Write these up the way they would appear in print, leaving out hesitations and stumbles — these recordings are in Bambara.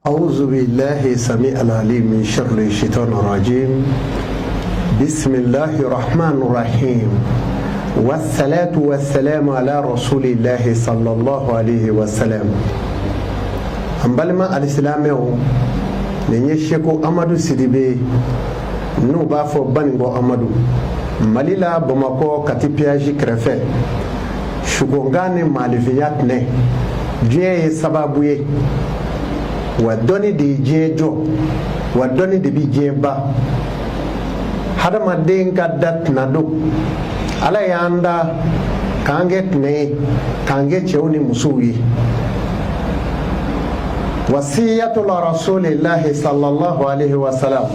أعوذ بالله السميع العليم من شر الشيطان الرجيم بسم الله الرحمن الرحيم والصلاة والسلام على رسول الله صلى الله عليه وسلم أمبالما الإسلام نيشيكو أمادو سيديبي نوبا فو بانغو أمادو ماليلا بمكو كاتيبياجي كرفة شوغونغاني مالفيات نه جيه سبابويه wadoni di jejo wadoni di bi jeba hada madin kaddat nadu ala yanda kanget ne kange chewni musuwi wasiyatu rasulillah sallallahu alaihi wasallam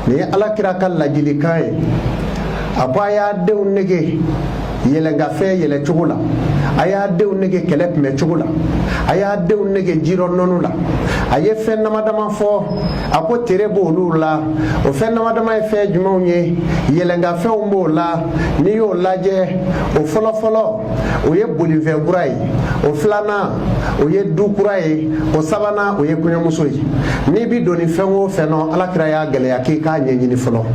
ni ala kira kala jilikai apaya de unnege yele ngafe yele chugula aya de unnege kelep me chugula aya de unnege jiro nonula aye fen namadama fo ako terebo lula o fen namadama e fe jumonye yele ngafe umbo la ni yo laje o folo folo o ye bolive burai o flana o ye dukurai o sabana o ye kunyamusoyi ni bi doni fenwo feno alakira ya gele ya ki ka nyenyini folo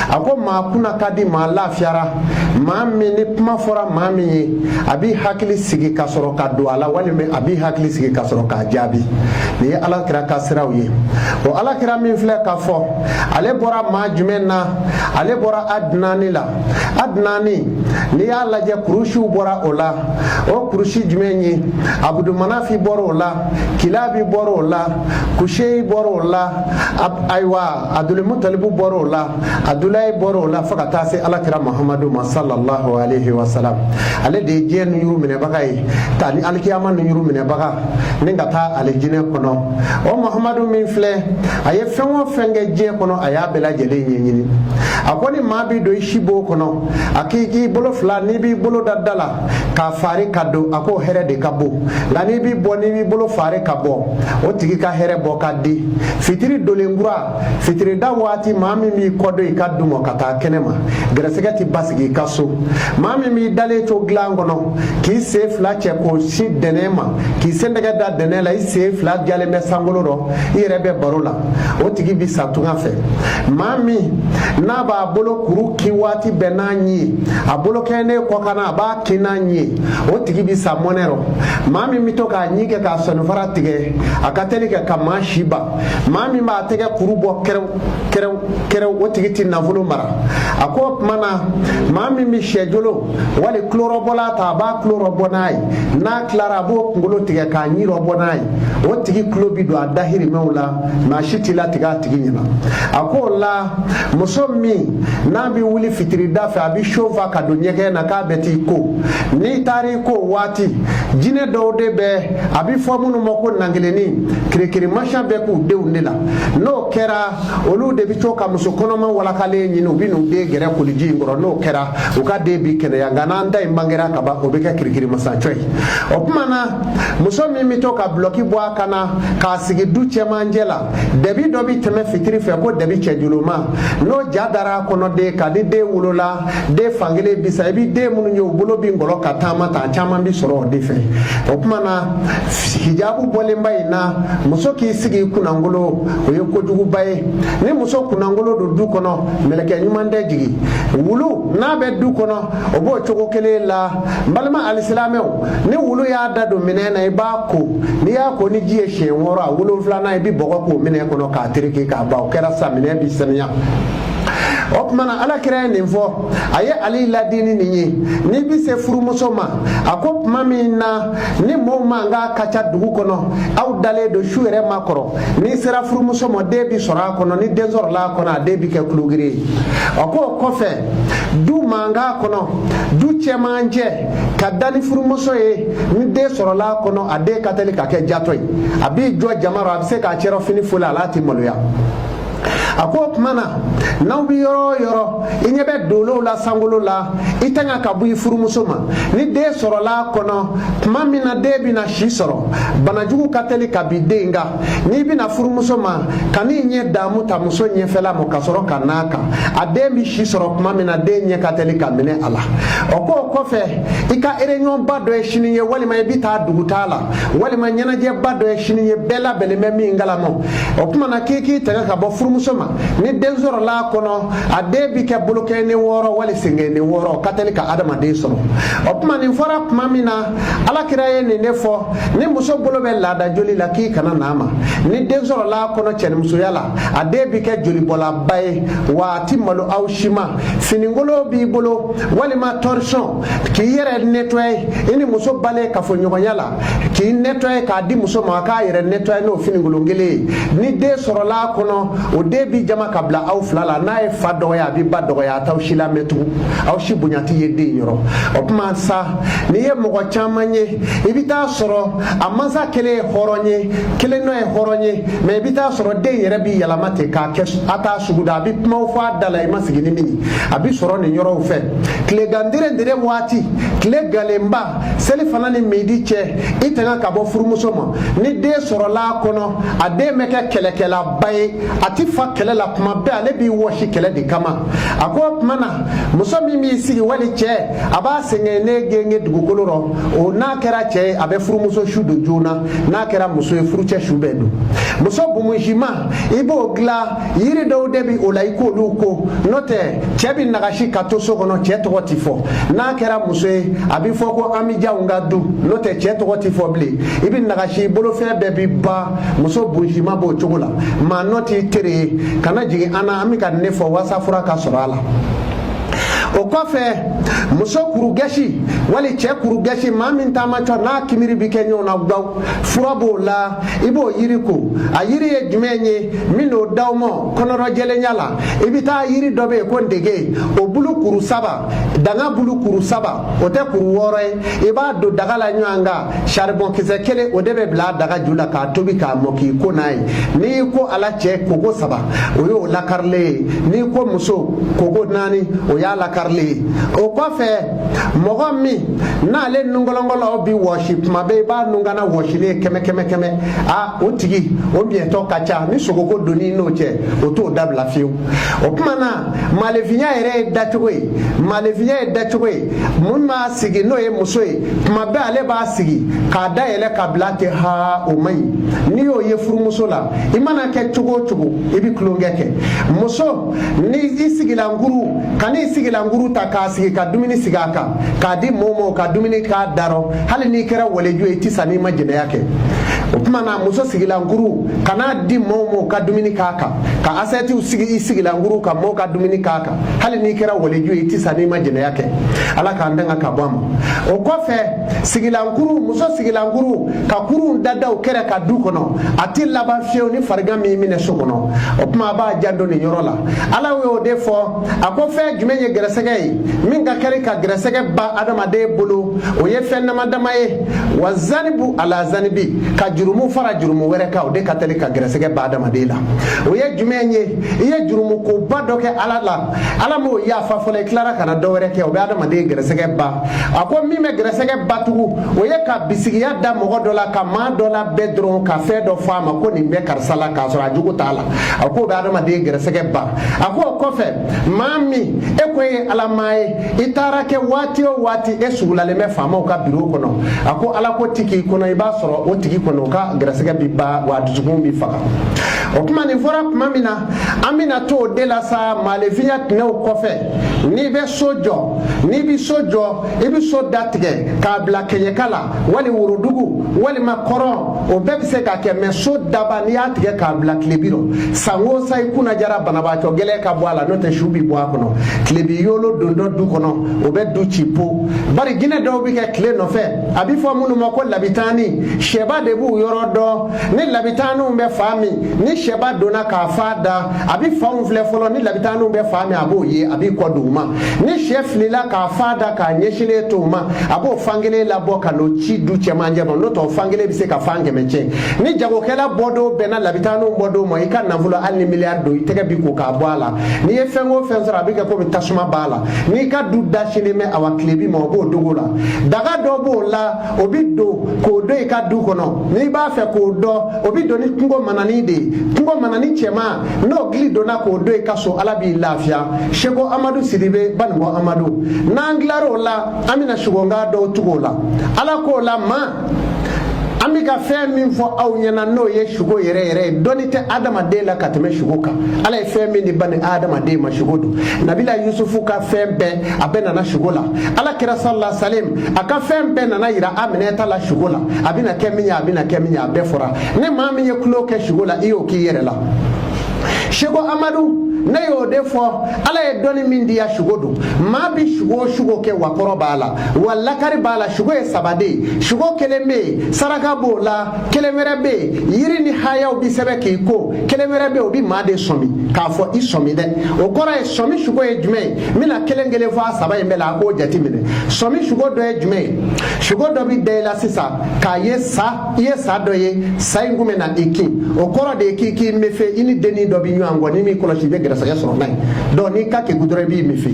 ako ma kuna kadi ma lafiara ma mini puma fora ma mi abi hakili sigi kasoro ka do ala wali me abi hakili sigi kasoro ka jabi ni alakira ka sirawi o alakira min fle ka fo ale bora ma jumenna ale bora adnani la adnani ni ya laje kurushu bora ola o kurushi jumenyi abdu manafi bora ola kilabi bora ola kushei bora ola aywa abdul mutalib bora ola abdulay bora ola fakata se alakira muhammadu sallallahu alaihi wasallam ale de jenu yuru mine bagay tani alkiyama nu yuru mine baga ninga ta ale jine kono o muhammadu min fle aye fenwo fenge je kono aya bela jele nyenyini akoni mabi do shibo kono akiki bolo fla ni bi bolo dadala ka fari kado ako here de kabo ngani bi boni bi bolo fari kabo o tigi ka here bo kaddi fitiri dolengura fitiri dawati mami mi kodo ikaddu mo kata kenema gresegati basigi kaso mami mi dale to glangono ki se fla che ko si denema ki sendega da denela i se fla jale me sangolo ro irebe barola o tigi bi satunga fe mami na ba bolo kuru ki wati benanyi abolo kene ko kana ba kinanyi o tigi bi samonero mami mi to ka nyike ka sonu faratige akateli ke kama shiba mami ma tege kuru bo kere o tigi tin navulo mara ako mana mami mi shejolo wali chlorobola ta ba chlorobonai na clara bo ngolo tige ka nyiro bonai o tigi klobi do adahiri mewla ma shitila tiga tigi nyina ako la musomi na bi wuli fitiri dafa abi shova ka do nyege na ka beti ko ni tari ko wati jine do de be abi fomunu moko nangeleni kirikiri masha be ku de unela no kera olu de bi to ka musokono man wala kale nyinu binu de gere ko liji ngoro no kera o ka de bi kene ya ngana nda imbangera ka ba obeka kirikiri masa choi opmana musomi mi to ka bloki bo akana ka sigi duche manjela debi dobi teme fitiri fe ko debi chejuluma no jadara kono de ka de wulola de fangele bisa ebi de munu nyo bulo bi ngolo katama ta chama bi soro de fe opmana hijabu bolemba ina musoki sigi kuna ngolo o yeko jugu baye ni muso kuna ngolo do du kono meleke nyumande jigi wulu na be du kono obo chogo kele la balma alislameo ni wulu ya dado minena ibako ni ya ko ni jiye shenwora wulu flana ibi bogo ko mine kono ka tiriki ka ba o kera sa mine bi senya opmana ala kira ni fo aye ali ladini ni bi se furumuso ma akop mami na ni mo manga kacha dugu kono aw dale do shuere makoro ni sera furumuso mo de bi sora kono ni dezor la kono de bi ke klugiri ako kofe du manga kono du chemanje kadani furumuso e ni de soro la kono ade kateli ka ke jatoy abi jo jamaro abi se ka chero fini fula lati moluya ako mana naw bi yoro inyebe dolo la sangolo la itanga kabu ifurumuso ma ni de soro la kono mamina de bi na shi soro banajugu kateli kabide nga ni bi na furumuso ma kani nye damu ta muso nye fela mo kasoro kanaka ade bi shi soro mamina de nye kateli kamine ala oko kofe ika erenyon bado e shiniye wali ma bita dugutala wali ma nyana je bado e shiniye bela bele memi ngala mo okuma na kiki taga ka bo furumuso ma ni denzoro la kono ade bi ke buluke ni woro wali singe ni woro katolika adama de soro okuma ni fora mamina ala kiraye ni nefo ni muso bolo be lada joli la ki kana nama ni denzoro la kono chen muso yala ade bi ke joli bola bay wa timalo aw shima finingolo bi bolo wali ma torsion ki yere nettoyer ini muso bale ka fo nyogo yala ki nettoyer ka di muso ma ka yere nettoyer no finingolo ngele ni de soro la kono o de bi jama kabla aw flala na e fa doya bi ba doya taw shila metu aw shi bunyati yede yoro okuma sa ni ye mogo chamanye ibita soro amanza kele horonye kele no e horonye me ibita soro de yere bi yala mate ka kes ata suguda bi pma fa dala e masigini mini abi soro ni yoro fe kle gandire ndire wati kle galemba seli fanani medi che itanga kabo furumuso mo ni de soro la kono ade meke kele kela bay ati fa kele la kuma be ale bi woshi kele di kama ako mana muso mi sigi wali che aba senge ne genge dugukoloro o na kera che abe furumuso shudo jona na kera muso e furuche shubedu muso bumujima ibo gla yiri do debi olaiko luko note chebi nagashi katoso kono che to tifo na kera muso e abi foko amija ngadu note che to tifo bli ibi nagashi bolo fe bebi ba muso bujima bo chogola ma noti tere kana jigi ana amika nefo wasafura ka sorala o kofe muso kuru gashi wali che kuru gashi mamin tamacho na kimiri bikenyo na gbaw furabo la ibo yiriko a yiri e jumenye mino dawmo konoro jele nyala ibita yiri dobe ko ndege o bulu kuru saba danga bulu kuru saba o te kuru wore iba do daga la nyanga charbon kizekele o debe bla daga jula ka tobi ka moki ko nai ni ko ala che kogo saba o yo la karle ni ko muso kogo nani o ya la karle o kofe mogo mi na le nungolongolo bi worship mabe ba nungana worship keme a o tigi o bieto kacha ni sogoko doni no che o to dabla fiu o kuma na malevinya ere datwe malevinya datwe mun ma sigi no e muso e mabe ale ba sigi ka da ele ka blate ha o mai ni o ye furu muso la imana ke chugo ibi klongeke muso ni isigi la nguru kani isigi la nguru ta ka sigi ka dumini sigaka ka di momo ka dumini ka daro hali ni kera waleju eti sani majina yake opuma na muso sigila nguru kana di momo ka dumini kaka ka aseti usigi sigila nguru ka mo ka dumini kaka hali ni kera waleju eti sani majina yake ala ka ndanga ka bam o kofe sigila nguru muso sigila nguru ka kuru dada o kera ka du kono ati laba fiyo ni farga mi mine so kono opuma ba jando ni nyorola ala we o defo akofe jumenye gresege min ka kere ka gresege ba adama de bulu o ye fenna madama e wazanibu ala zanibi ka jurumu fara jurumu were ka o de kateli ka gresege ba adama de la o ye jumenye ye jurumu ko ba doke ala mo ya fa fole clara kana do were ke o be adama de gresege ba ako mi me gresege batugu o ye ka bisigiya da mo dola ka ma dola bedron ka fe do fama ko ni be karsala ka so ajugo tala ako be adama de gresege ba ako kofe mami ekoye ala mai itara ke wati o wati esula le me fama ka biro kono ako ala ko tiki kono iba soro o tiki kono ka gresege bi ba wa duzugun bi faka o kuma ni fora mamina amina to de la sa malevinya tne o kofe ni be sojo ni bi sojo ibi so datige ka bla kenye kala wali wurudugu wali makoro o bebe se ka ke me so daba ni atige ka bla klebiro sango sai kuna jara banaba to gele ka bwala no te shubi bwa kono klebi yolo dondo du kono o be du chipo bari gine do bi ke kle no fe abi fo munu mako labitani sheba debu yoro do ni labitanu be fami ni sheba dona ka fada abi fo mfle folo ni labitanu be fami aboye abi kodu tuma ni chef lila ka fada ka nyeshile tuma abo fangele la boka no chi du chemanje no to fangele bi se ka fange meche ni jago kela bodo bena labitano bodo mo ika navulo alni milliard do itega bi ko ka boala ni e fengo fensara bi ka ko tasuma bala ni ka du dashile me awa klebi mo bo dogola daga do bo la obi do ko do ika du kono ni ba fe ko do obi do ni kungo manani de kungo manani chema no gli do na ko do ika so alabi lafia shego Amadou Sidibe banbo Amadou nanglaro la amina shugonga do tugola ala ko la ma amika fe min fo aw nyana no ye shugo yere donite adama de la katme shugo ka ala fe min ni bani adama de ma shugo do nabila yusufu ka fe be abena na shugo la ala kira sallallahu salim aka fe be na yira aminata la shugo la abina keminya be fora ne ma min ye klo ke shugo la iyo ki yere la shego Amadou na yo defo ala e doni min dia shugodo ma bi shugo ke wakoro bala walla kari bala shugo e sabade shugo keleme saraka bola kelemere be yiri ni haya obi sebe ke ko kelemere be obi ma de somi ka fo isomi de o kora e somi shugo e jume mina kelengele fo asaba e mela ko jati mine somi shugo do e jume shugo do bi de la sisa ka ye sa do ye sa ngume na iki o kora de iki mefe ini deni do bi nyango ni mi kolo shibe saya sɔrɔ n'a ye donc ni ka kɛ gudɔrɔn b'i min fɛ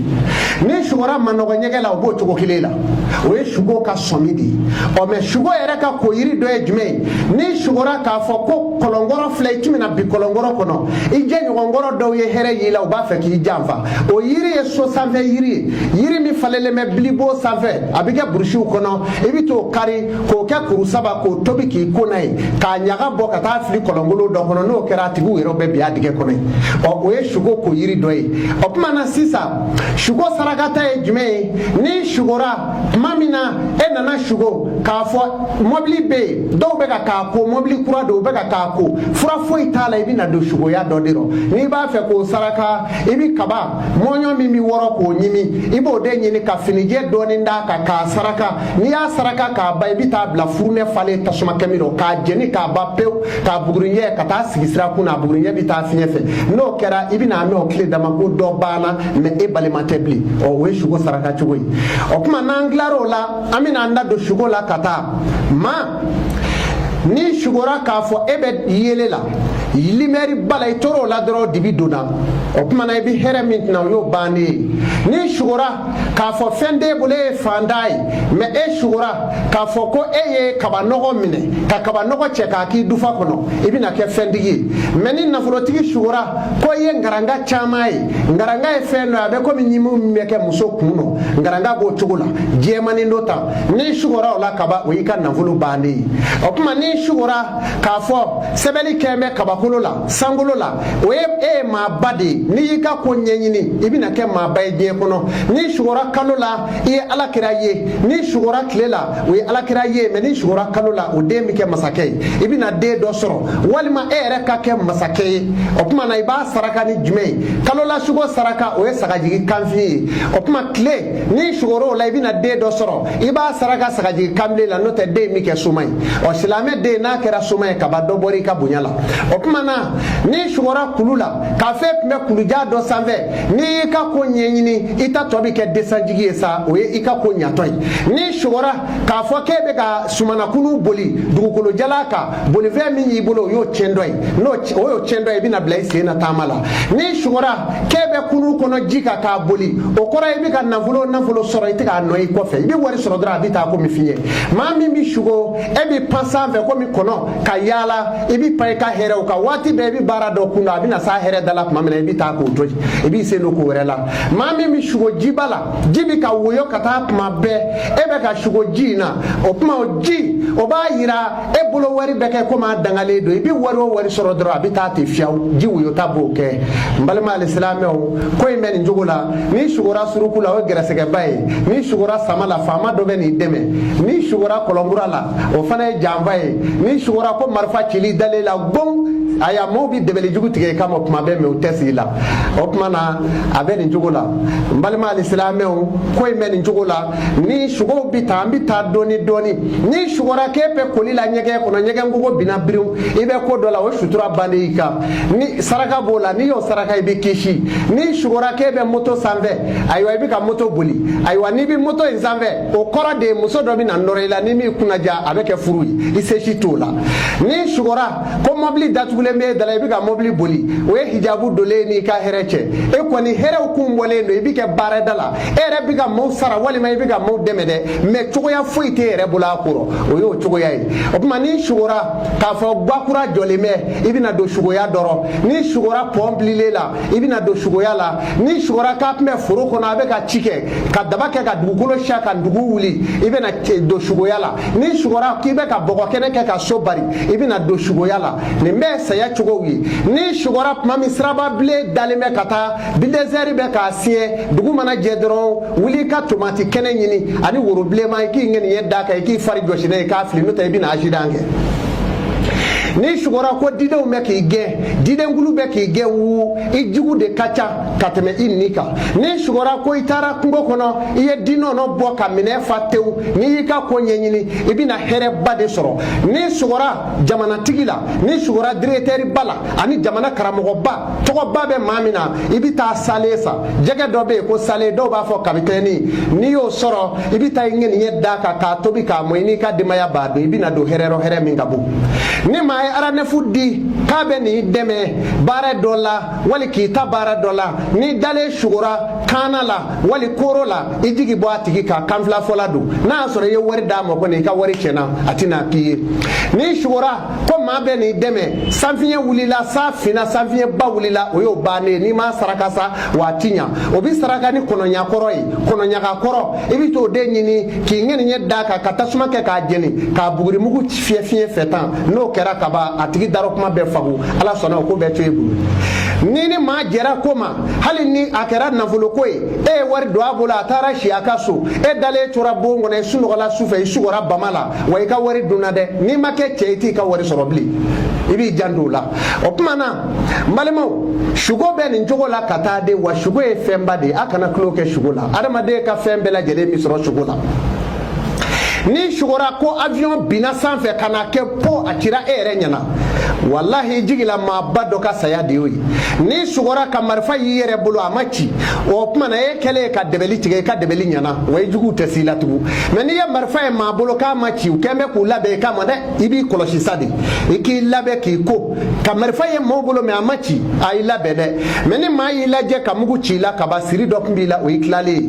ni sugora manɔgɔ ɲɛgɛn la o b'o cogo kelen la o ye sugo ka sɔmi de ye mais sugo yɛrɛ ka ko yiri dɔ ye jumɛn ye ni sugora k'a fɔ ko kɔlɔnkɔrɔ filɛ i tɛmɛna bi kɔlɔnkɔrɔ kɔnɔ i jɛɲɔgɔnkɔrɔ dɔw ye hɛrɛ y'i la u b'a fɛ k'i janfa o yiri ye so sanfɛ yiri ye yiri min falenlen bɛ bilibo sanfɛ a bɛ kɛ burusiw kɔnɔ i bɛ t'o kari k'o kɛ kuru saba k'o tobi k'i ko n'a ye k'a ɲaga bɔ ka taa fili kɔlɔnkolon dɔ kɔnɔ n'o kɛra a tigiw yɛrɛ bɛ bin a dingɛ kɔnɔ ye o ye sugo ko yiri dɔ ye o kuma na sisan sugo sarakata ye jumɛn ye ni sugora tuma min na e nana sugo k'a fɔ mɔbili bɛ yen dɔw bɛ ka k'a ko mɔbili kura dɔw bɛ ka k'a ko fura foyi t'a la i bɛ na don sugoya dɔ de rɔ n'i b'a fɛ k'o saraka i bɛ kaba mɔɲɔ min bɛ wɔrɔ k'o ɲimi i b'o de ɲini ka finijɛ dɔɔni d'a kan k'a saraka n'i y'a saraka k'a ban i bɛ taa bila furunɛ falen tasuma kɛmi rɔ k'a jeni k'a ban pewu k'a buguriɲɛ ka taa sigi sira kun na a buguriɲɛ bɛ taa fiɲɛ fɛ n'o kɛra i bɛ na mɛn o tile dama ko dɔ banna mais e balima tɛ bilen o ye sugo saraka cogo ye o kuma n'an tilar'o la an bɛna an da don sugo la ka taa ma ni sugora k'a fɔ e bɛ yele la limɛri bala i tor'o la dɔrɔn dibi donna o kuma na i bɛ hɛrɛ min tɛna o y'o bannen ye ni sugora k'a fɔ fɛn t'e bolo e ye fantan ye mais e sugora k'a fɔ ko e ye kabanɔgɔ minɛ ka kabanɔgɔ cɛ k'a k'i dufa kɔnɔ i bɛna kɛ fɛntigi ye mais ni nafolotigi sugora ko i ye ngaranga caman ye ngaranga ye fɛn dɔ ye a bɛ komi ɲimu min bɛ kɛ muso kun nɔ ngaranga b'o cogo la jɛmanin dɔ ta ni sugora o la kaba o y'i ka nafolo bannen ye o kuma ni sugora k'a fɔ sɛbɛnni kɛ bɛ kabakolo la sankolo la o ye e ye maaba de ye n'i y'i ka ko ɲɛɲini i bɛna kɛ maaba ye diɲɛ kɔnɔ ni sugora kalo la i ye alakira ye ni sugora tile la o ye alakira ye mais ni sugora kalo la o den bɛ kɛ masakɛ ye i bɛna den dɔ sɔrɔ walima e yɛrɛ ka kɛ masakɛ ye o kuma na i b'a saraka ni jumɛn ye kalo la sugo saraka o ye sagajigi kanfin ye o kuma tile ni sugora o la i bɛna den dɔ sɔrɔ i b'a saraka sagajigi kanbilen la n'o tɛ den min kɛ suma ye ɔ silamɛ den n'a kɛra suma ye kaba dɔ bɔra i ka bonya la o kuma na ni sugora kulu la k'a fɛ tun bɛ kuluja dɔ sanfɛ n'i y'i ka ko ɲɛɲini i ta tɔ bɛ kɛ desanjigi ye sa o ye i ka ko ɲatɔ ye ni sugora k'a fɔ k'e bɛ ka sumanakunu boli dugukolo jala kan bolifɛn min y'i bolo o y'o tiɲɛ dɔ ye n'o o y'o tiɲɛ dɔ ye i bɛna bila i sen na taama la ni sugora k'e bɛ kunu kɔnɔ ji kan k'a boli o kɔrɔ ye i bɛ ka nafolo sɔrɔ i tɛ k'a nɔ i kɔfɛ i bɛ wari sɔrɔ dɔrɔn a bɛ taa komi f'i ye maa min bɛ sugo e bɛ pan sanfɛ komi kɔnɔ ka yaala i bɛ pan i ka hɛrɛw kan waati bɛɛ i bɛ baara dɔ kun na a bɛ na s'a hɛrɛ da la tuma min na i bɛ taa k'o to yen i b'i sen don ko wɛrɛ la maa min bɛ sugo jiba la ji bɛ ka woyo ka taa tuma bɛɛ e bɛ ka sugo ji in na o tuma o ji o b'a yira e bolo wari bɛ kɛ komi a dangalen don i bɛ wari o wari sɔrɔ dɔrɔn a bɛ taa ten fiyewu ji woyota b'o kɛ n balima alisilamɛw ko in bɛ nin cogo la n'i sugora suruku la o ye gɛrɛsɛgɛba ye n'i sugora sama la faama dɔ bɛ n'i dɛmɛ n'i sugora kɔlɔnkura la o fana ye janfa ye n'i sugora ko marifa cili dalen la bon aya mobi debeli jugu tige kama kuma be me utesi la opma na abeni njugula mbalima alislam ko men njugula ni shugo bita doni ni shugora kepe kolila nyege kono nyege ngugo bina biru ibe ko dola o shutura bandika ni saraka bola ni yo saraka ibe kishi ni shugora kebe moto sanve aywa ibe ka moto boli aywa ni bi moto nzanve o kora de muso do bi na ndorela ni mi kunaja abeke furuyi iseshi tola ni shugora ko mobli datugule me dala ibe ka mobli boli o hijabu dole ni ka hereche e ko ni here ku mbole no ibe ke bare dala ere bi ka mo sara wali ma ibe ka mo demede me chogoya fuite ere bula kuro o yo chogoya yi o kuma ni shugora ka fo gwakura jolime ibina do shugoya doro ni shugora pomblile la ibina do shugoya la ni shugora ka me furu kono abeka chike ka dabake ka dugukolo shaka ndugu wuli ibina do shugoya la ni shugora kibe ka bogo kene ke ka sobari ibina do shugoya la ni me saya chogowi ni shugora mami sraba ble dalime kata bidezeri be ka sie dugu mana jedro wuli ka tomati kene nyini ani woro ble ma ki ngeni yedda ka ki fari joshine ka fli no tay bina ajidange ni shugora ko didew me ki ge didengulu be ki ge wu ijugu de kacha kateme inika ni shugora ko itara kungo kono iye dino no boka mine fatew ni ka ko nyenyini ibina here bade soro ni shugora jamana tigila ni shugora directeur bala ani jamana karamogo ba to ba be mamina ibita salesa jege dobe ko sale do ba fo kapiteni ni yo soro ibita ngeni yedda ka tobi ka moyini ka dimaya bado ibina do herero here mingabu ni ma ara ne fuddi kabe ni deme bare dola wali kita bare dola ni dale shugura kana la wali korola ijigi bo atigi ka kamfla foladu na soro ye wari da mo ko ni ka wari chena atina ki ni shugura ko ma be ni deme sanfiye wulila sa fina sanfiye ba wulila o yo bane ni ma saraka sa watinya obi saraka ni kono nya koroi kono nya ka koro ibi to de nyini ki ngeni nyedda ka katasuma ke ka jeni ka buguri mugu fie fetan no kera kaba atigi daro kuma be fagu ala sona ko be tebu nini ma jera koma hali ni akera nafulo koy e war do abula tara shi akaso e dale tura bongo na sunu gala sufe sugora bamala wa ka wari dunade ni make cheiti ka wari sorobli ibi jandula o kuma na malemo shugo be ni jogo la katade wa shugo e femba de akana kloke shugo la adama de ka fembe la jele misro shugo la ni shugora ko avion bina sanfɛ kana kɛ po atira ere nyana wallahi jigila ma baddo ka saya de wi ni shugora ka marfa yere bulu amachi o kuma na e kele ka debeli tige ka debeli nyana way jugu tesila tugu mais ni ya marfa ma bulu ka machi kembe ku labe ka made ibi koloshi sadi iki labe ki ko ka marfa ye mo bulu me amachi ay labe de mais ni ma yi laje ka mugu chila ka basiri do mbila o iklale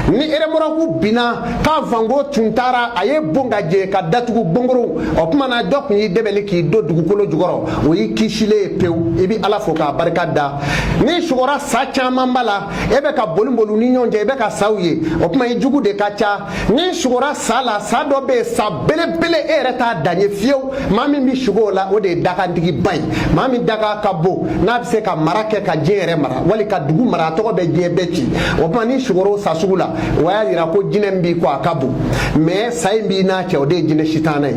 ni ere moraku bina ka vango tuntara aye bonga je ka datugu bongoro o kuma na dok ni debeli ki do dugukolo jugoro o yi kishile pew ibi ala fo ka barka da ni shugora sa chama mbala ebe ka bolumbolu ni nyonje ebe ka sauye o kuma yi jugu de kacha ni shugora sala sa do be sa bele ere ta danye fiew mami mi shugola o de daka ndigi bay mami daka kabo na bise ka marake ka jere mara wali ka dugu mara to be je beti o kuma ni shugoro sa sugula waya yira ko jinembi ko akabu me saimbi na che o de jine shitana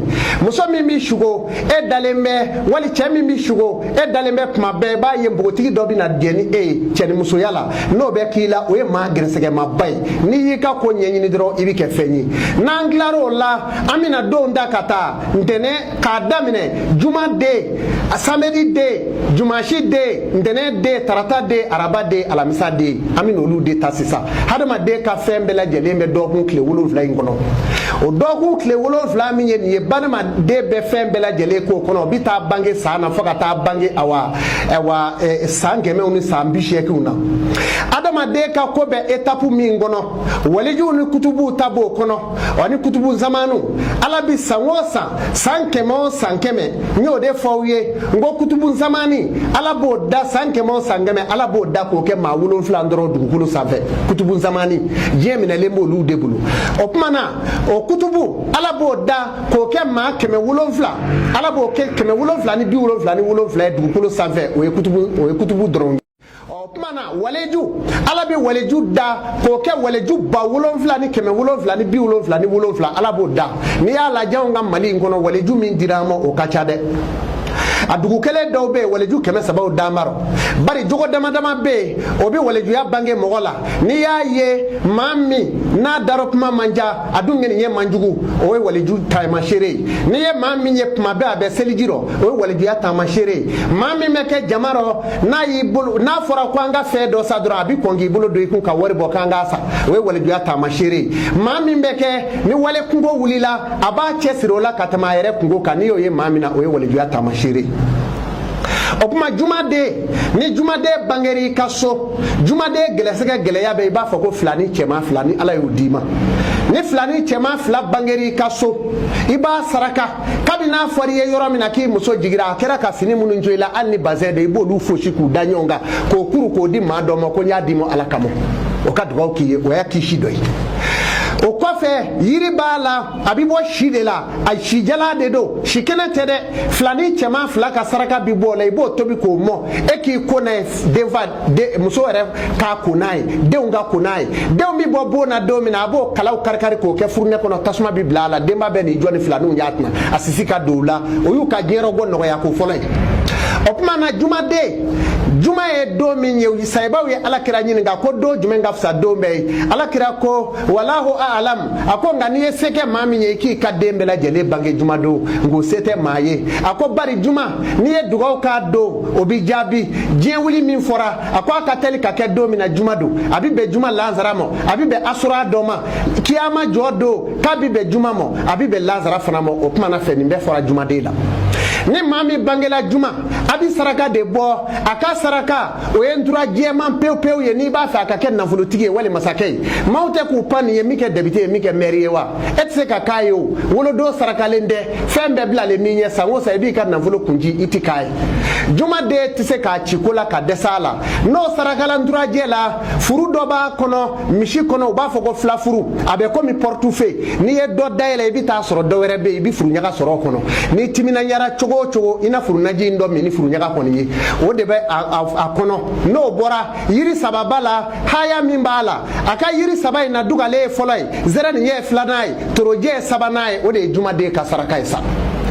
muso mi shugo e dalembe wali chemi mi shugo e dalembe kuma be ba ye mbotigi do bi na deni e cheni muso yala no be kila o e ma gresege ma bay ni yika ko nyenyi ni dro ibi ke fenyi na nglaro la amina do ndakata ndene ka damine juma de samedi de jumashi de ndene de tarata de araba de alamisa de amina olu de tasisa hadama de ka fembe la jelembe do kun kle wulu fly ngono o do kun kle wulu fly mi ye banama de be fembe la jele ko kono bita bange sana faka ta bange awa sangeme uni sambishe kuna adama de ka ko be etapu mi ngono waliju ni kutubu tabo kono oni kutubu zamanu ala bi sanwosa sankeme nyo de fawye ngo kutubu zamani ala bo da sankemo sangeme ala bo da ko ke ma wulon flandro dugukulu safe kutubu zamani jemina lembo lu debulu o kumana o kutubu ala bo da ko ke ma keme wulon fla ala bo ke keme wulon fla ni bi wulon fla ni wulon fla dugukulu safe o kutubu dron o kumana waleju ala bi waleju da ko ke waleju ba wulon fla ni keme wulon fla ni bi wulon fla ni wulon fla ala bo da ni ala jawnga mali ngono waleju min diramo o kacha de a dugu kelen dɔw bɛ waleju 300 damaro bari jogo dama dama bɛ o bɛ walejuya bange mɔgɔ la n'i y'a ye maa min n'a dara kuma man ja a dun ŋɛni ye manjugu o ye waleju taamasere n'i ye maa min ye kuma bɛɛ a bɛ seliji rɔ o ye walejuya taamasere maa min bɛ kɛ jama rɔ n'a fɔra ko an ka fɛn dɔ sa dɔrɔn a bɛ kɔn k'i bolo don i kun ka wari bɔ k'an k'a sa o ye walejuya taamasere maa min bɛ kɛ ni wale kungo wulila a b'a cɛ siri o la ka tɛmɛ a yɛrɛ kungo kan n'i y'o ye maa min na o ye walejuya taamasere o kuma jumaden ni jumaden bangeri ka so jumaden gɛlɛsɛgɛ gɛlɛya bɛ i b'a fɔ ko filani cɛman fila ni ala y'o d'i ma ni filani cɛman fila bangeri ka so i b'a saraka kabi n'a fɔra i ye yɔrɔ min na k'i muso jigira a kɛra ka fini minnu jo i la hali ni bazɛn de i b'olu fosi k'u da ɲɔgɔn kan k'o kuru k'o di maa dɔ ma ko n y'a d'i ma ala kama o ka dugawu k'i ye o y'a kisi dɔ ye o kɔfɛ yiri b'a la a bɛ bɔ si de la a si jala de don si kɛnɛ tɛ dɛ filani cɛman fila ka saraka bi bɔ o la i b'o tobi k'o mɔ e k'i ko n'a ye muso yɛrɛ k'a ko n'a ye denw ka ko n'a ye denw bɛ bɔ bon na don min na a b'o kalaw kari-kari k'o kɛ furunɛ kɔnɔ tasuma bɛ bila a la denba bɛ nin jɔ ni filaniw y'a tɛna a sisi ka don o la o y'u ka diɲɛrɔbɔ nɔgɔya ko fɔlɔ ye o tuma na jumaden juma ye don min ye sahibaw ye alakira ɲininka ko don jumɛn ka fisa don bɛɛ ye alakira ko walahu a'lam a ko nka n'i ye se kɛ maa min ye i k'i ka den bɛɛ lajɛlen bange juma don nka o se tɛ maa ye a ko bari juma n'i ye dugawu k'a don o bɛ jaabi diɲɛ wuli min fɔra a ko a ka teli ka kɛ don min na juma don a bɛ bɛn juma lansara ma a bɛ bɛn asura dɔ ma kiyama jɔ don k'a bɛ bɛn juma ma a bɛ bɛn lansara fana ma o kuma na fɛ nin bɛɛ fɔra jumaden la ni maa min bangela juma a bɛ saraka de bɔ a ka saraka o ye ntura jɛman pewu pewu ye n'i b'a fɛ a ka kɛ nafolotigi ye wali masakɛ ye maaw tɛ k'u pan nin ye min kɛ debite ye min kɛ mɛri ye wa e tɛ se ka k'a ye o wolodon sarakalen tɛ fɛn bɛɛ bilalen n'i ɲɛ san o san i b'i ka nafolo kunji i tɛ k'a ye jumaden tɛ se k'a ci ko la ka dɛsɛ a la n'o sarakala nturajɛ la furu dɔ b'a kɔnɔ misi kɔnɔ u b'a fɔ ko fila furu a bɛ komi portufe n'i ye dɔ dayɛlɛ i bɛ taa sɔrɔ dɔ wɛrɛ bɛ yen i bɛ furu ɲaga sɔrɔ o kɔnɔ n'i timinandiyara cogo o cogo i na furu naji in dɔ min ni furu ɲaga kɔni ye o de bɛ a kɔnɔ n'o bɔra yiri saba b'a la haya min b'a la a ka yiri saba in na dugalen ye fɔlɔ ye zɛrɛ nin ye filanan ye torojɛ ye sabanan ye o de ye jumaden ka saraka ye sa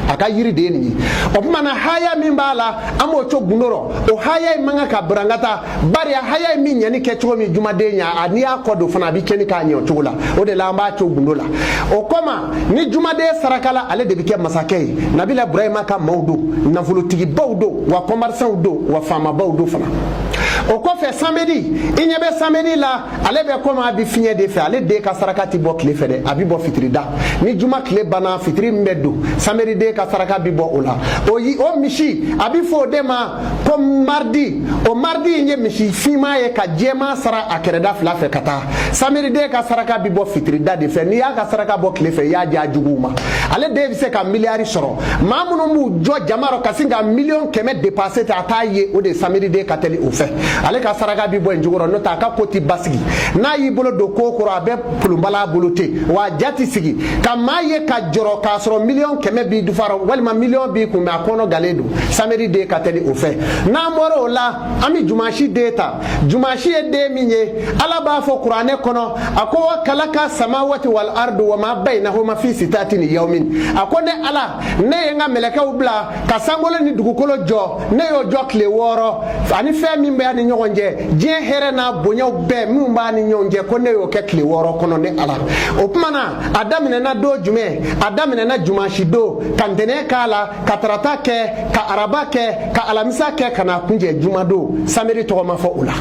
a ka yiri de ye nin ye o tuma na haya min b'a la an b'o to gundo rɔ o haya in man kan ka barangata bari a haya in bɛ ɲɛni kɛ cogo min jumaden ɲa a n'i y'a kɔ don fana a bɛ kɛni k'a ɲɛ o cogo la o de la an b'a to gundo la o kɔma ni jumaden sarakala ale de bɛ kɛ masakɛ ye nabila burahima ka maaw don nafolotigibaw don wa kɔmarisɛnw don wa faamabaw don fana o kɔfɛ samedi i ɲɛ bɛ samedi la ale bɛ komi a bɛ fiɲɛ de fɛ ale den ka saraka tɛ bɔ tile fɛ dɛ a bɛ bɔ fitiri da ni juma tile banna fitiri min bɛ don samedi den ka saraka bɛ bɔ o la o misi a bɛ fɔ o de ma ko mardi o mardi in ye misi finman ye ka jɛman sara a kɛrɛda fila fɛ ka taa samedi den ka saraka bɛ bɔ fitiri da de fɛ n'i y'a ka saraka bɔ tile fɛ i y'a di a juguw ma ale den bɛ se ka miliyari sɔrɔ maa minnu b'u jɔ jama rɔ ka sin ka 1,100,000 dépasser ta a t'a ye o de samedi den ka teli o fɛ ale ka saraka bi bɔ in jogorɔ n'o tɛ a ka ko ti basigi n'a y'i bolo don ko kɔrɔ a bɛ pulunbala bolo ten wa a ja ti sigi ka maa ye ka jɔrɔ k'a sɔrɔ 1,100,000 b'i dufara walima 1,000,000 b'i kun mɛ a kɔnɔ galen don samedi den ka teli o fɛ n'an bɔra o la an bɛ jumasi den ta jumasi ye den min ye ala b'a fɔ kuranɛ kɔnɔ a ko kalaka samawati wal ardu wa ma bainahuma fi sitatin yawmin a ko ne ala ne ye n ka mɛlɛkɛw bila ka sankolo ni dugukolo jɔ ne y'o jɔ tile 6 ani fɛn min bɛ ni ɲɔgɔn cɛ diɲɛ hɛrɛ n'a bonyaw bɛɛ minnu b'a ni ɲɔgɔn cɛ ko ne y'o kɛ tile 6 kɔnɔ ne ala o tuma na a daminɛna don jumɛn a daminɛna jumasi don ka ntɛnɛn k'a la ka tarata kɛ ka araba kɛ ka alamisa kɛ ka na kunjɛ juma don samedi tɔgɔ ma fɔ o la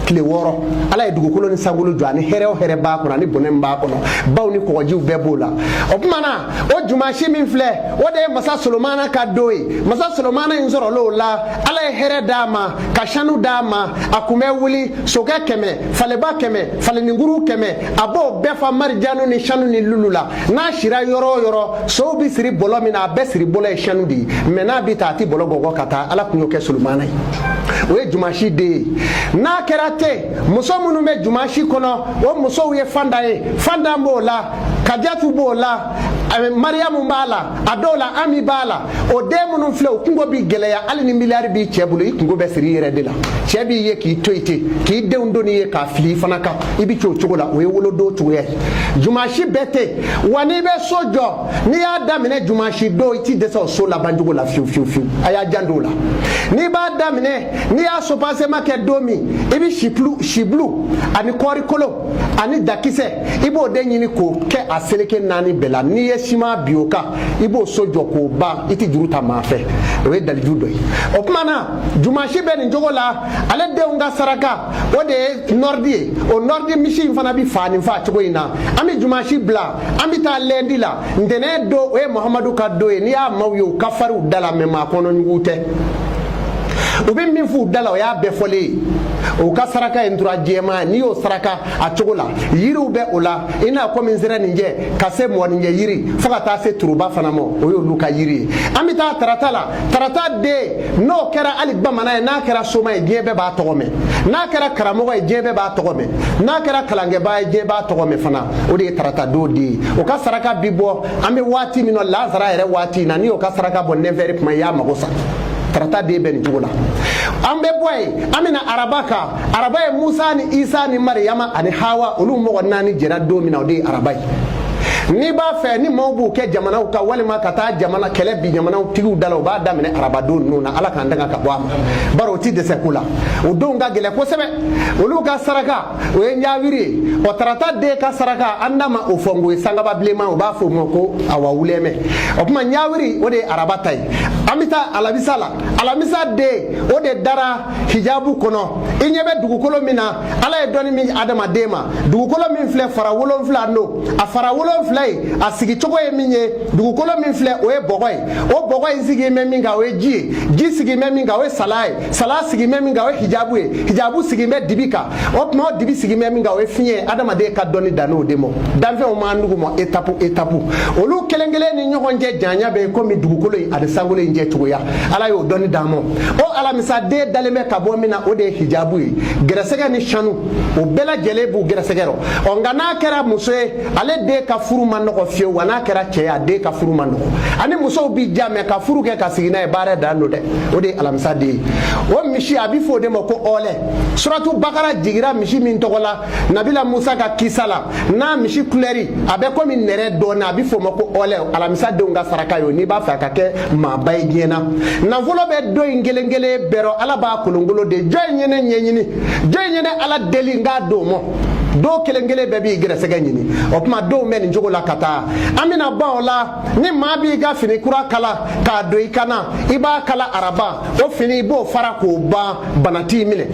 tile 6 ala ye dugukolo ni sankolo jɔ ani hɛrɛ o hɛrɛ b'a kɔnɔ ani bonɛ min b'a kɔnɔ baw ni kɔgɔjiw bɛɛ b'o la o tuma na o jumasi min filɛ o de ye masa solomana ka don ye masa solomana in sɔrɔla o la ala ye hɛrɛ d'a ma ka sanu d'a ma a kun bɛ wuli sokɛ 100 faleba 100 faleninkuru 100 a b'o bɛɛ fa marijanu ni sanu ni lulu la n'a sira yɔrɔ o yɔrɔ sow bɛ siri bɔlɔ min na a bɛɛ siri bɔlɔ ye sanu de ye mɛ n'a bɛ taa a tɛ bɔlɔ gɔgɔ ka taa ala tun y'o kɛ solomana ye o ye jumasi den ye n'a kɛra muso minnu bɛ jumasi kɔnɔ o musow ye fanda ye fanda b'o la kajatu b'o la Mariamu bala adola ami bala o demunu fle kungo bi geleya ali ni milliard bi chebulu kungo be siri yere de la chebi ye ki toite ki de ndoni ye ka fili fanaka ibi chochogola o ye wolo do tuye jumashi bete wani be sojo ni ya damine jumashi do iti de so la banjugo la fiu aya jandola ni ba damine ni ya so passe make domi ibi shiblu ani kori kolo ani dakise ibo de nyini ko ke aseleke nani bela ni ye sima bioka ibo sojo ko ba iti juruta mafe o e dali judo o kuma na jumashi be ni jogola ale de unga saraka o de nordi mishi fana bi fani fa tugo ina ami jumashi bla ami ta lendi la ndene do o e muhammadu kaddo ni ya mawyo kafaru dala me ma kono ngute ubi min fu dala o ya be fole o ka saraka entura jema ni o saraka a chogola yiru be ola ina ko min zira ninje kase mo ninje yiri faka ta se turuba fana mo o yo luka yiri amita tarata de no kera ali bamana na kera soma e jebe ba to me na kera karamo e jebe ba to me na kera kalange ba e jebe ba to me fana o de tarata do di o ka saraka bibo ambe wati mino lazara ere wati na ni o ka saraka bonne veri kuma ya magosa tarata de ben jugula ambe boy amina araba e Musa ni Isa ni Maryama ani Hawa ulu mo nani jera do mina de arabai ni ba fe ni mawbu ke jamana ka walima kata jamana kele bi jamana tigu dalo ba da mine araba do nuna ala kan daga ka bwa baro ti de sekula o do nga gele ko sebe ulu ka saraka o nyawiri o tarata de ka saraka andama o fongo sanga ba blema o ba fo moko awa wuleme o kuma nyawiri o de araba tai amita alamisa de o de dara hijabu kono inyebe dugukolo mina ala e doni mi adama dema dugukolo min fle fara wolon fla no a fara wolon fla a sigi chogo e minye dugukolo min fle o e bogoy sigi me minga o e ji sigi me minga o e sala sigi me minga o e hijabu sigi me dibika o no dibi sigi me minga o e finye adama de ka doni dano demo danfe o ma ndugu mo etapu olu kelengele ni nyogonje janya be ko mi dugukolo yi ade sangole nje chogo ya ala yo doni damo o ala misa de daleme ka bo mina o de hijabu yi geresege ni shanu o bela jelebu geresegero o ngana kera muso ale de ka furu manoko fie wana kera cheya de ka furu manoko ani muso bi jame ka furu ke ka sigina e bare dano de o de ala misa de o mishi abi fo de mo ko ole suratu bakara jigira mishi min togola nabila Musa ka kisala na mishi kuleri abe ko min nere do na abi fo mo ko ole ala misa de nga saraka yo ni ba fa ka ke ma bay giena na volo be do ngelengele bero ala ba kulungolo de joy nyene ala deli nga do mo do kelengele be bi gere sega nyini o kuma do men njogo la kata amina baola ni ma bi ga fini kura kala ka do ikana iba kala araba o fini bo fara ko ba banati mile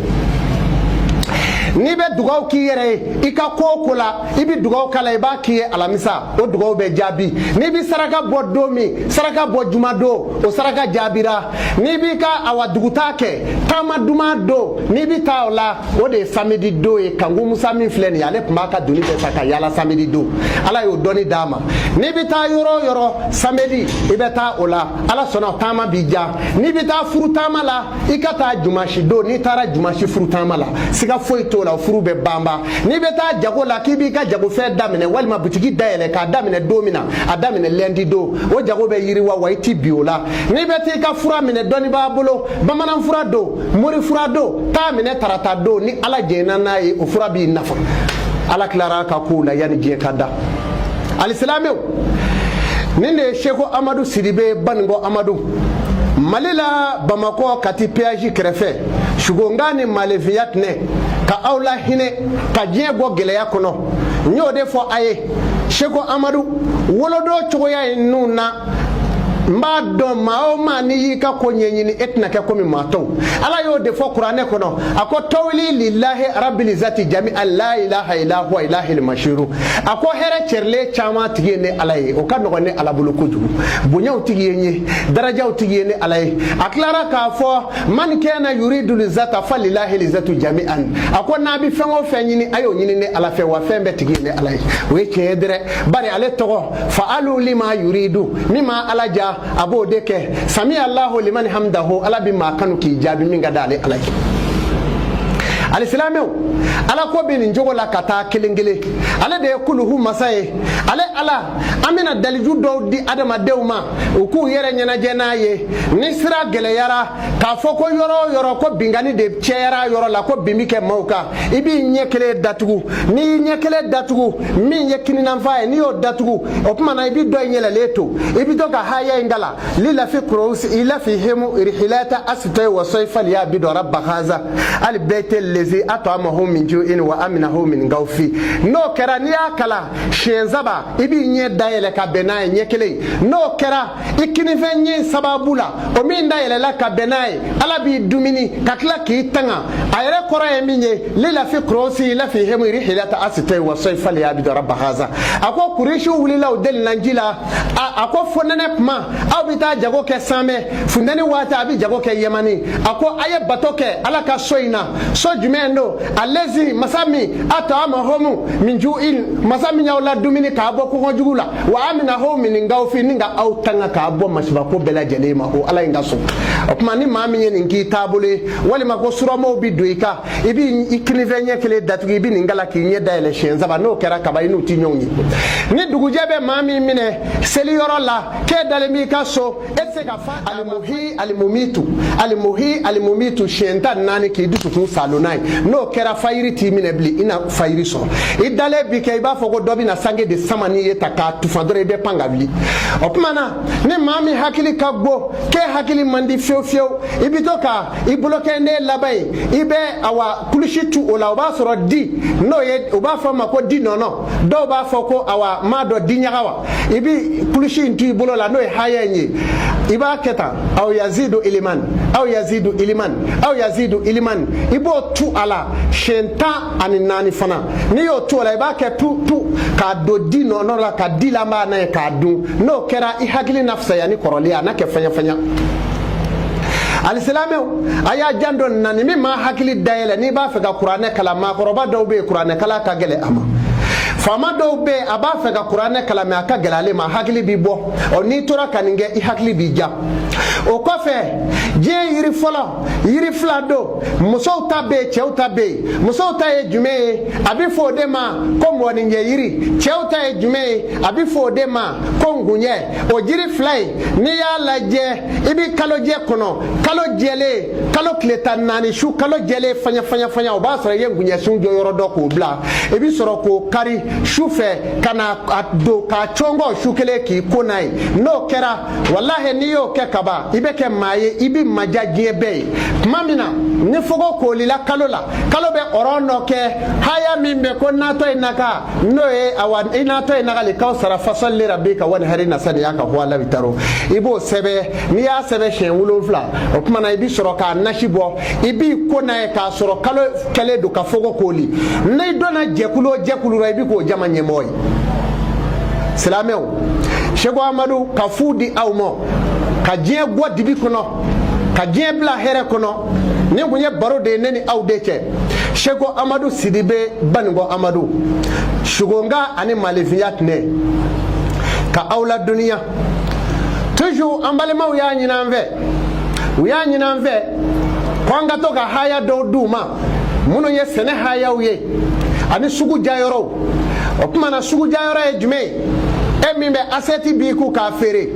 ni be dugaw ki yere ika ko la ibi dugaw kala iba ki alamisa o dugaw be jabi ni bi saraka bo domi saraka bo juma do o saraka jabira ni bi ka awa duguta ke tama duma do ni bi ta ola o de samedi do e kangu musa min fleni ale kuma ka duni be saka yala samedi do ala yo doni dama ni bi ta yoro samedi ibe ta ola ala sona tama bija ni bi ta furu tama la ikata jumashi do ni tara jumashi furu tama la siga foito la furu be bamba ni beta jago la kibi ka jago fe damine walma butiki daele ka damine domina adamine lendi do o jago be yiri wa waiti biola ni beti ka fura mine doni ba bolo bamana fura do muri fura do ta mine tarata do ni ala jena na e o fura bi nafa ala klara ka kula yani je kada alislamu ninde Sheko Amadou Sidibe Bango Amadou Malila Bamako kati peaji krefe shugongani maleviyat ne ka awla hine ka jego geleya kono nyode fo aye Sheko Amadou wolodo chogoya nuna mbado maoma ni yika ko nyenyini etna ke ko mi mato ala yo de fo qur'ane kono ako tawli lillahi rabbil zati jami'an la ilaha illa huwa ilahil mashiru ako here cherle chama tigene alaye o kan no ne ala bulu ko jugu bunyaw tigene darajaw tigene alaye aklara ka fo man kana yuridu lizata falillahi lizatu jami'an ako nabi fengo fenyini ayo nyini ne ala fe wa fembe tigene alaye we chedre bari ale togo fa'alu lima yuridu mima alaja abo deke sami Allahu liman hamdahu ala bima kanu ki jabi min gadale alaki Al-Islameu ala ko be nin jogo la kata kelengele ale de kuluhu masaye ala amina daliju do di adama dewma ku yere nyana jena ye ni sira gele yara ka foko yoro ko bingani de chera yoro la ko bimike mauka ibi nyekele datugu ni nyekele datugu min yekini nan faye ni yo datugu o kuma na ibi do nyela leto ibi to ka haya ingala lila fi qurus ila fi himu rihilata asfay wa sayfa ya bi rabb haza al bayt allazi at'amahum min ju'in wa aminahu min gawfi no kera ni akala shenzaba ibi nye dayele ka benay nyekele no kera ikini fe nye sababula o min dayele la ka benay ala bi dumini kakla ki tanga ayre kora eminye lila fi qursi la fi himu rihilata asfay wa sayfa ya bi rabb haza ako kurishu wulila o del nanjila ako fonene kuma abita jago ke same fundani wata abi jago ke yemani ako aye batoke ala ka soina so jumendo alezi masami atama homu min ju'in masami nyawla dumini ka bo ko jugula wa amina ho min ngawfi ninga au tanga ka bo masba ko bela jelema o ala inga so kuma ni mami nyen ngi tabule wali mako suro mo bi doika ibi ikinivenye kele datugi bi ningala ki nye daele shenza ba no kera kaba inu tinyonyi ni dugujebe mami mine seli yoro la ke dalemi ka so ese ka fa alimumitu shenta nani ki dutu salonai no kera fayiri ti mine bli ina fayiri so idale bi ke ba fogo dobi na sange de samani yeta ka tufadore be pangabli opmana ni mami hakili kagbo ke hakili mandi fiofio ibito ka ibloke ne labai ibe awa kulishitu ola oba soro di no ye oba fa mako di nono do ba foko awa mado di nyagawa ibi kulishi ntu ibolo la no e hayenye iba keta aw yazidu iliman ibo tu ala shenta aninani fana ni yo tu ala iba ke tu ka do di no la ka di la ma na ka du no kera I hagili nafsa yani korolia na ke fanya Al-Islameu aya jando nani mi ma hakili dayele ni ba fe ka Qur'ane kala ma koroba do be Qur'ane kala ka gele ama fama do be aba fe ka Qur'ane kala me aka gelale ma hakili bi bo o ni tora kaninge I hakili bi ja o ko fe je yiri flado muso ta be cheuta be muso ta e jume abi fo de ma ko moni nge yiri cheuta e jume abi fo de ma ko ngunye o jiri fly ni ya la je ibi kalo je kono kalo jele kalo kleta nani shu kalo jele fanya o ba soro ye ngunye sun jo yoro do ko bla ibi soro ko kari shufe kana do ka chongo shukele ki konai no kera wallahi ni yo ke kaba ibe ke maye ibi majaje be mamina ni fogo ko lila kalo be orono ke haya mimbe ko nato inaka no e awan inato inaka le kausara fasalli rabbika wanharina sadiyaka huwa la bitaro ibo sebe ni ya sebe shen wulofla o kuma na ibi soro ka nashibo ibi konai ka soro kalo kele do ka fogo ko li ne dona jekulu ra ibi ko jama nyemoy Silameu Shego Amadou ka fudi awmo ka jie gwo dibi kono ka jie bla here kono ne gunye baro de neni awdeke Shego Amadou Sidibe Bango Amadou shugonga ani malefiyat ne ka awla dunia toujours ambalema uya nyina mve kwanga to ka haya do duma muno ye sene haya uye ani sugu jayoro o kuma na sugu jayoro e jume e mimbe aseti bi ku ka fere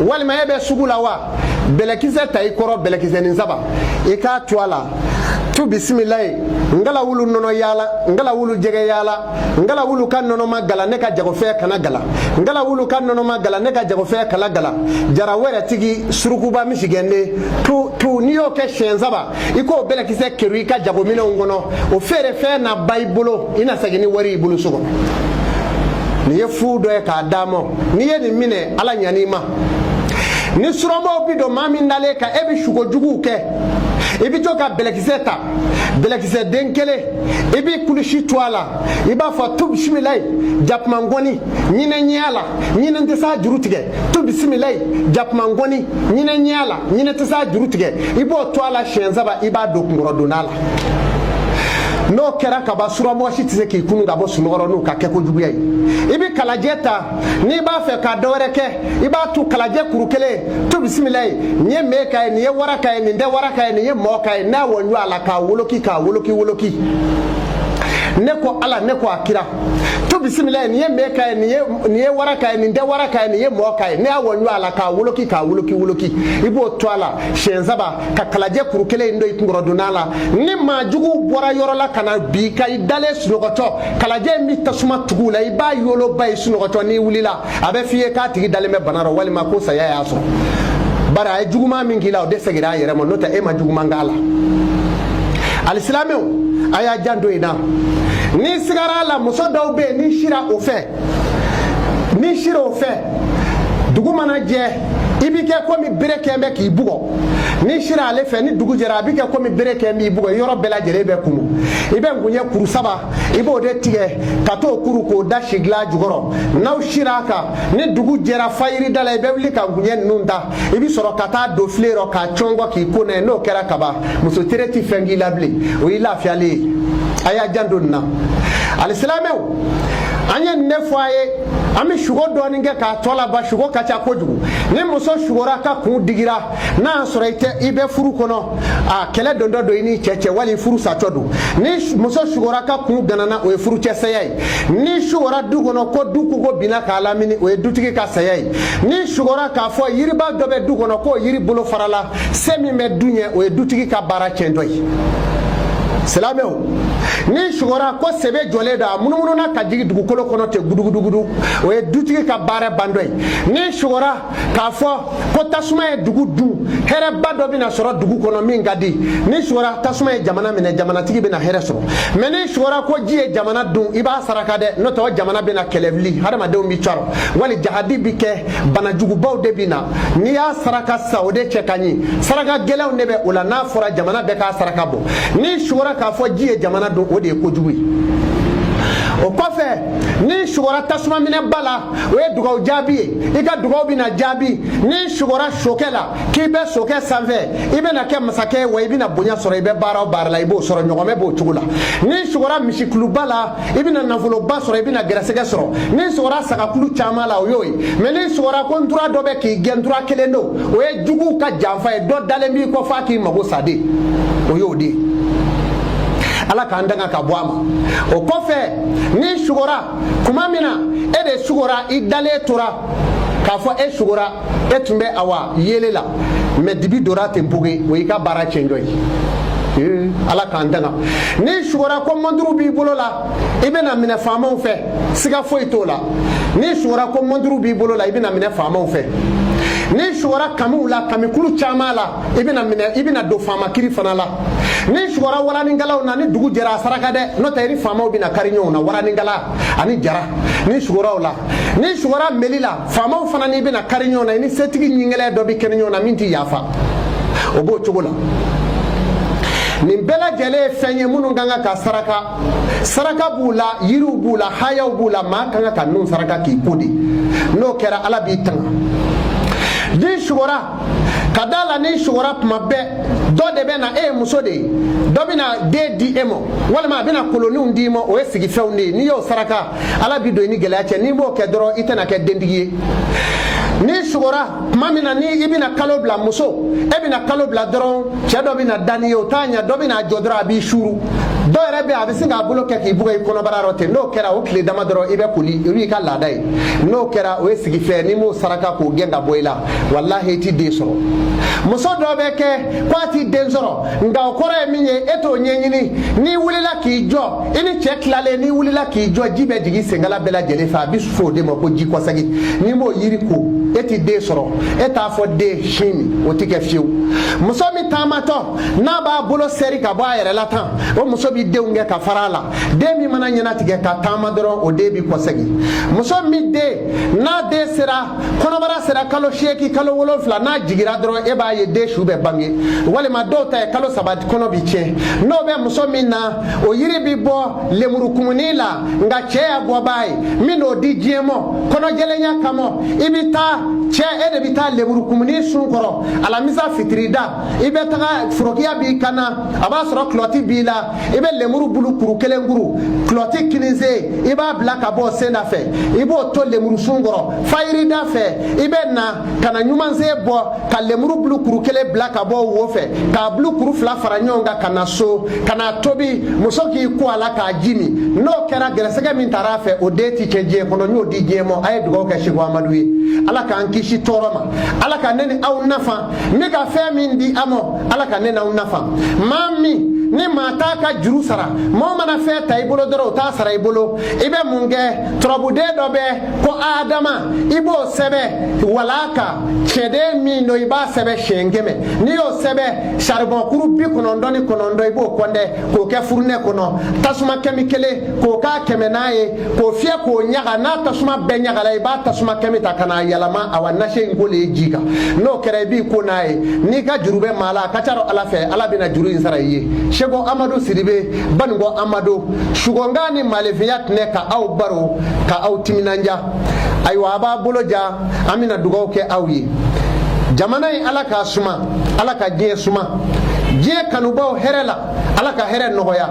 walma ebe sugu lawa belekise tay koro belekise ni zaba e ka twala tu bismillah ngala wulu nono yala ngala wulu jege yala ngala wulu kan nono magala ne ka jago fe kana gala ngala wulu kan nono magala ne ka jago fe kala gala jara wera tigi surukuba mishigende tu niyo ke shenzaba iko belekise keru ka jago mino ngono o fere fe na bible ina sagini wari bulu sugo ni ye fu do e ka damo ni ye ni mine ala nyanima ni suromo bido mami ndale ka ebi shugo jugu ke ibi joka belekise denkele ibi kulishi twala iba fa tu bismillah japmangoni nyine nyala nyine ntesa jurutige tu bismillah japmangoni nyine nyala nyine ntesa jurutige ibo twala shenzaba iba do ngoro donala no kɛra ka ba sura mo si tise ki kunu ga bo sunɔgɔrɔ n'u ka kɛ ko juguya ye i bi kalajɛ ta n'i b'a fɛ ka dɔwɛrɛ kɛ i b'a tu kalajɛ kuru kelen to bisimila ye nin ye me ka ye nin ye wara ka ye nin tɛ wara ka ye nin ye mɔɔ ka ye n'a wɔnju a la k'a woloki ne ko ala ne ko akira to bisimila nin ye me ka ye nin ye wara ka ye nin tɛ wara ka ye nin ye mɔɔ ka ye ne y'a wɔnju a la k'a woloki i b'o to a la siɲɛ saba ka kalajɛ kuru kelen in do i kunkɔrɔ donna la ni maajugu bɔra yɔrɔ la ka na bi ka i dalen sunɔgɔtɔ kalajɛ in bi tasuma tugu la i b'a yoloba ye sunɔgɔtɔ n'i wulila a bɛ f'i ye k'a tigi dalen bɛ bana rɔ walima ko saya y'a sɔrɔ bari a ye juguman min k'i la o de seginna a yɛrɛ ma n'o tɛ e ma juguman k'a la alisilamɛw a y'a janto in na ni sigara la muso dɔw bɛ yen ni sira o fɛ dugu mana jɛ i bi kɛ komi bere kɛn bɛ k'i bugɔ ni sira ale fɛ ni dugu jɛra a bi kɛ komi bere kɛn b'i bugɔ yɔrɔ bɛɛ lajɛlen bɛ kunu i bɛ ngunjɛ kuru saba i b'o de tigɛ ka t'o kuru k'o da sigila jukɔrɔ n'aw sira a kan ni dugu jɛra fayiri da la i bɛ wuli ka ngunjɛ ninnu da i bi sɔrɔ ka taa don filen rɔ k'a cɔngɔ k'i ko n'a ye n'o kɛra kaban muso tere ti fɛn k'i la bilen o y'i lafiyalen ye a y'a janto nin na alisilamɛw an ye nin de fɔ a ye an bɛ sugo dɔɔni kɛ k'a tɔ laban sugo ka ca kojugu ni muso sugora ka kun digira n'a y'a sɔrɔ i bɛ furu kɔnɔ a kɛlɛ don dɔ don i ni cɛ wali furu satɔ don ni muso sugora ka kun ganana o ye furu cɛ saya ye ni sugora du kɔnɔ ko du kogo binna k'a lamini o ye dutigi ka saya ye ni sugora k'a fɔ yiriba dɔ bɛ du kɔnɔ k'o yiri bolo farala se min bɛ dun ye o ye dutigi ka baara tiɲɛtɔ ye silamɛw ni sugora ko sɛbɛ jɔlen don a munumununa ka jigin dugukolo kɔnɔ ten gudugudugudu o ye dutigi ka baara bandɔ ye ni sugora k'a fɔ ko tasuma ye dugu dun hɛrɛba dɔ bɛna sɔrɔ dugu kɔnɔ min ka di ni sugora tasuma ye jamana minɛ jamanatigi bɛna hɛrɛ sɔrɔ mɛ ni sugora ko ji ye jamana dun i b'a saraka dɛ n'o tɛ o jamana bɛna kɛlɛ wuli hadamadenw bi cɔrɔ wali jahadi bi kɛ banajugubaw de bɛ na n'i y'a saraka sa o de cɛ ka ɲi saraka gɛlɛnw de bɛ o la n'a fɔra jamana bɛɛ k'a saraka bɔ ni sugora k'a fɔ ji ye jamana dun o de ye kojugu ye o kɔfɛ ni sugora tasuma minɛ ba la o ye dugawu jaabi ye i ka dugawu bɛna jaabi ni sugora sokɛ la k'i bɛ sokɛ sanfɛ i bɛna kɛ masakɛ wa i bɛna bonya sɔrɔ i bɛ baara o baara la i b'o sɔrɔ ɲɔgɔnmɛ b'o cogo la ni sugora misikuluba la i bɛna nafoloba sɔrɔ i bɛna gɛrɛsɛgɛ sɔrɔ ni sugora sagakulu caman la o y'o ye mɛ ni sugora ko ntura dɔ bɛ k'i gɛn ntura kelen don o ye juguw ka janfa ye dɔ dalen b'i kɔ f'a k'i mago sa de o y'o de ye ala k'an danga ka bɔ a ma o kɔfɛ ni sugora tuma min na e de sugora i dalen tora k'a fɔ e sugora e tun bɛ awa yele la mɛ dibi dora ten poge o y'i ka baara tiɲɛjɔ ye ala k'an danga ni sugora ko mɔnturu b'i bolo la i bɛna minɛ faamaw fɛ siga foyi t'o la ni sugora ko mɔnturu b'i bolo la i bɛna minɛ faamaw fɛ ni sugora kamiw la kamikulu caman la i bɛna don faama kiri fana la ni sugora waranikalaw na ni dugu jɛra a saraka dɛ n'o tɛ i ni faamaw bɛna kari ɲɔgɔn na waranikala ani jara ni sugoraw la ni sugora meli la faamaw fana n'i bɛna kari ɲɔgɔn na i ni setigi ɲingɛlɛ dɔ bɛ kɛnɛ ɲɔgɔn na min tɛ yafa o b'o cogo la nin bɛɛ lajɛlen ye fɛn ye minnu kan ka saraka b'u la yiriw b'u la hayaw b'u la maa kan ka ninnu saraka k'i ko de n'o kɛra ala b'i tanga ni sugora ka da la ni sugora tuma bɛɛ dɔ de bɛ na e ye muso de ye dɔ bɛ na den di e ma walima a bɛ na koloniw d'i ma o ye sigifɛnw de ye n'i y'o saraka ala bi don i ni gɛlɛya cɛ n'i b'o kɛ dɔrɔn i tɛna kɛ dentigi ye ni sugora tuma min na ni i bɛna kalo bila muso e bɛna kalo bila dɔrɔn cɛ dɔ bɛna da n'i ye o t'a ɲɛ dɔ bɛna jɔ dɔrɔn a b'i suuru dɔw yɛrɛ bɛ a bɛ se k'a bolo kɛ k'i buga i kɔnɔbara yɔrɔ ten n'o kɛra o tile dama dɔrɔn i bɛ koli olu y'i ka laada ye n'o kɛra o ye sigifɛn n'i m'o saraka k'o gɛn ka bɔ i la walahi i ti den sɔrɔ muso dɔ bɛ kɛ k'a ti den sɔrɔ nka o kɔrɔ ye min ye e t'o ɲɛɲini n'i wulila k'i jɔ i ni cɛ tilalen n'i wulila k'i jɔ ji bɛ jigin senkala bɛɛ lajɛlen fɛ a bɛ fɔ o de ma ko ji kɔsɛgi n'i m'o yiri ko e ti den sɔrɔ e t'a fɔ den sin min o ti kɛ fiyewu muso min taamatɔ n'a b'a bolo sɛri ka bɔ a yɛrɛ la tan o muso bɛ denw kɛ ka fara a la den min mana ɲɛnatigɛ ka taama dɔrɔn o den bɛ kɔsɛgi muso min den n'a den sera kɔnɔbara sera kalo 8 kalo 7 n'a jigira dɔrɔn e b'a ye den su bɛ bange walima dɔw ta ye kalo 3 kɔnɔ bi tiɲɛ n'o bɛ muso min na o yiri bɛ bɔ lemurukumuni la nka cɛ y'a bɔ b'a ye min n'o di diɲɛ ma kɔnɔjɛlenya kama i bɛ taa cɛ e de bɛ taa lemurukumuni sun kɔrɔ alamisa fitirida i bɛ taga forokiya b'i kan na a b'a sɔrɔ kulɔti b'i la i bɛ lemuru bulu kuru kelen guru kloti kinize iba bila ka bɔ senda fɛ ibo to lemuru sungoro fayiri da fɛ ibe na kana ɲumanze bɔ ka lemuru bulu kuru kelen bila ka bɔ wo fɛ ka bulu kuru fila fara ɲɔgɔn kan kana so kana tobi muso k'i ko ala k'a jimi n'o kɛra gɛrɛsɛgɛ min taara fɛ o den ti cɛ diɲɛ kɔnɔ n'o di diɲɛ ma a ye dugawu kɛ Seku Amadu ye ala k'an kisi tɔɔrɔ ma ala ka ne ni aw nafa ne ka fɛn min di a ma ala ka ne n'aw nafa maa min ni maa t'a ka juru sara maa mana fɛn ta i bolo dɔrɔn o t'a sara i bolo i bɛ mun kɛ turabuden dɔ bɛ ko Adama i b'o sɛbɛ wala kan cɛden min don i b'a sɛbɛ siɲɛ 100 n'i y'o sɛbɛ saribɔn kuru 99 ni 9 i b'o kɔndɛ k'o kɛ furunɛ kɔnɔ tasuma kɛmɛ 1 k'o k'a kɛmɛ n'a ye k'o fiyɛ k'o ɲaga n'a tasuma bɛɛ ɲagala i b'a tasuma kɛmɛ ta ka n'a yɛlɛma a wa nase in ko le ji kan n'o kɛra i b'i ko n'a ye n'i ka juru bɛ maa la a ka ca ala fɛ ala bɛna juru in sara i ye Seku Amadu Sidibe Baningo Amadu sugonga ni malefiya tɛnɛ ka aw baro ka aw timinanja ayiwa a b'a bolo ja an bɛna dugawu kɛ aw ye jamana in ala k'a suma ala ka diɲɛ suma diɲɛ kanubaw hɛrɛ la ala ka hɛrɛ nɔgɔya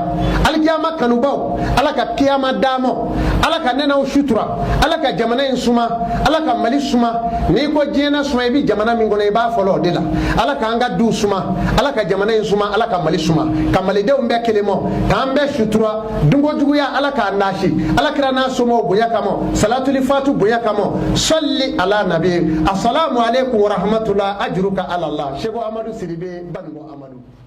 alikiyama kanubaw ala ka kiyama damo ala ka nɛnɛw sutura ala ka jamana in suma ala ka Mali suma n'i ko diɲɛ na suma i bi jamana min kɔnɔ i b'a fɔlɔ o de la ala k'an ka du suma ala ka jamana in suma ala ka Mali suma ka malidenw bɛɛ kelen mɔ k'an bɛɛ sutura dunkojuguya ala k'a nasi ala kira n'a somɔgɔw bonya kama salatuli fatu bonya kama salli ala nabi assalamu alaikum wa rahmatullah ajruka ala Allah Seku Amadu Sidibe Baningo Amadu